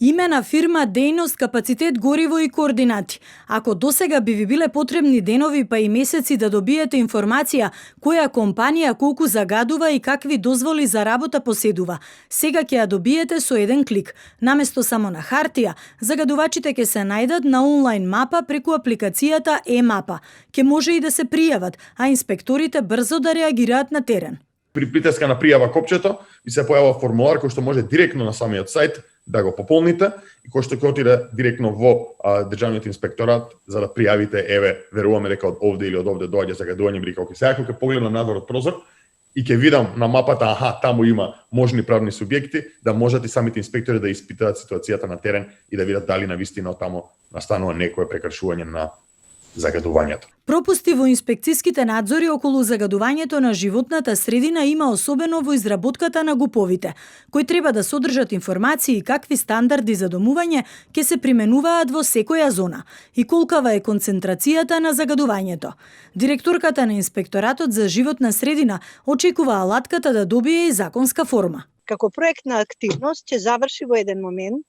Име на фирма, дејност, капацитет, гориво и координати. Ако досега би ви биле потребни денови па и месеци да добиете информација која компанија колку загадува и какви дозволи за работа поседува, сега ќе ја добиете со еден клик. Наместо само на хартија, загадувачите ќе се најдат на онлайн мапа преку апликацијата Е-мапа. Ќе може и да се пријават, а инспекторите брзо да реагираат на терен. При притиска на пријава копчето ви се појава формулар кој што може директно на самиот сајт да го пополните и кој што ќе отиде директно во Државниот инспекторат за да пријавите, еве, веруваме дека од овде или од овде доаѓа загадување, бидејќи ако сега ќе погледнам надвор од прозор и ќе видам на мапата, аха, таму има можни правни субјекти, да можат и самите инспектори да испитаат ситуацијата на терен и да видат дали навистина таму настанува некое прекршување на загадувањето. Пропусти во инспекцијските надзори околу загадувањето на животната средина има особено во изработката на ГУП-овите, кои треба да содржат информации какви стандарди за домување ќе се применуваат во секоја зона и колкава е концентрацијата на загадувањето. Директорката на Инспекторатот за животна средина очекува алатката да добие и законска форма. Како проектна активност ќе заврши во еден момент.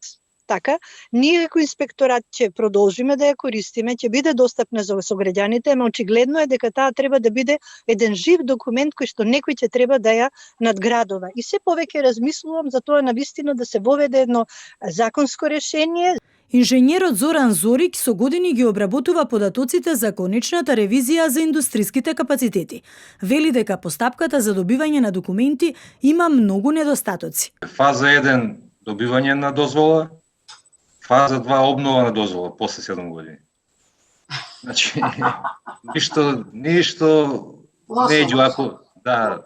Така, ние како инспекторат ќе продолжиме да ја користиме, ќе биде достапна за сограѓаните, ама очигледно е дека таа треба да биде еден жив документ кој што некој ќе треба да ја надградува. И се повеќе размислувам за тоа навистина да се воведе едно законско решение. Инженерот Зоран Зорик со години ги обработува податоците за конечната ревизија за индустријските капацитети. Вели дека постапката за добивање на документи има многу недостатоци. Фаза 1 добивање на дозвола, фаза 2 обнова на дозвола после 7 години. Значи, ништо не е џуако. Да.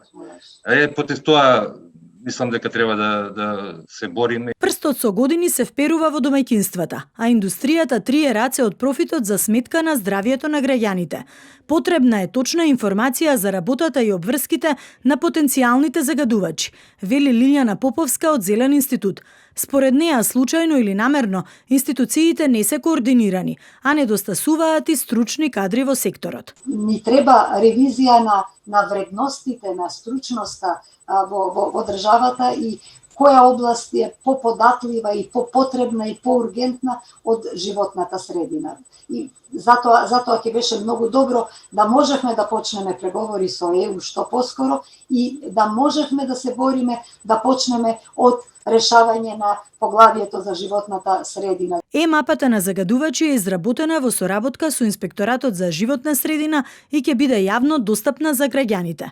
Против тоа мислам дека треба да се бориме. Прстот со години се вперува во домаќинствата, а индустријата трие раце од профитот за сметка на здравието на граѓаните. Потребна е точна информација за работата и обврските на потенцијалните загадувачи, вели Лилјана Поповска од Зелен институт. Според неа, случајно или намерно, институциите не се координирани, а недостасуваат и стручни кадри во секторот. Ни треба ревизија на вредностите, на стручноста во државата и која област е поподатлива и попотребна и поургентна од животната средина. И затоа ќе беше многу добро да можевме да почнеме преговори со ЕУ што поскоро и да можевме да се бориме да почнеме од решавање на поглавието за животната средина. Е-мапата на загадувачи е изработена во соработка со Инспекторатот за животна средина и ќе биде јавно достапна за граѓаните.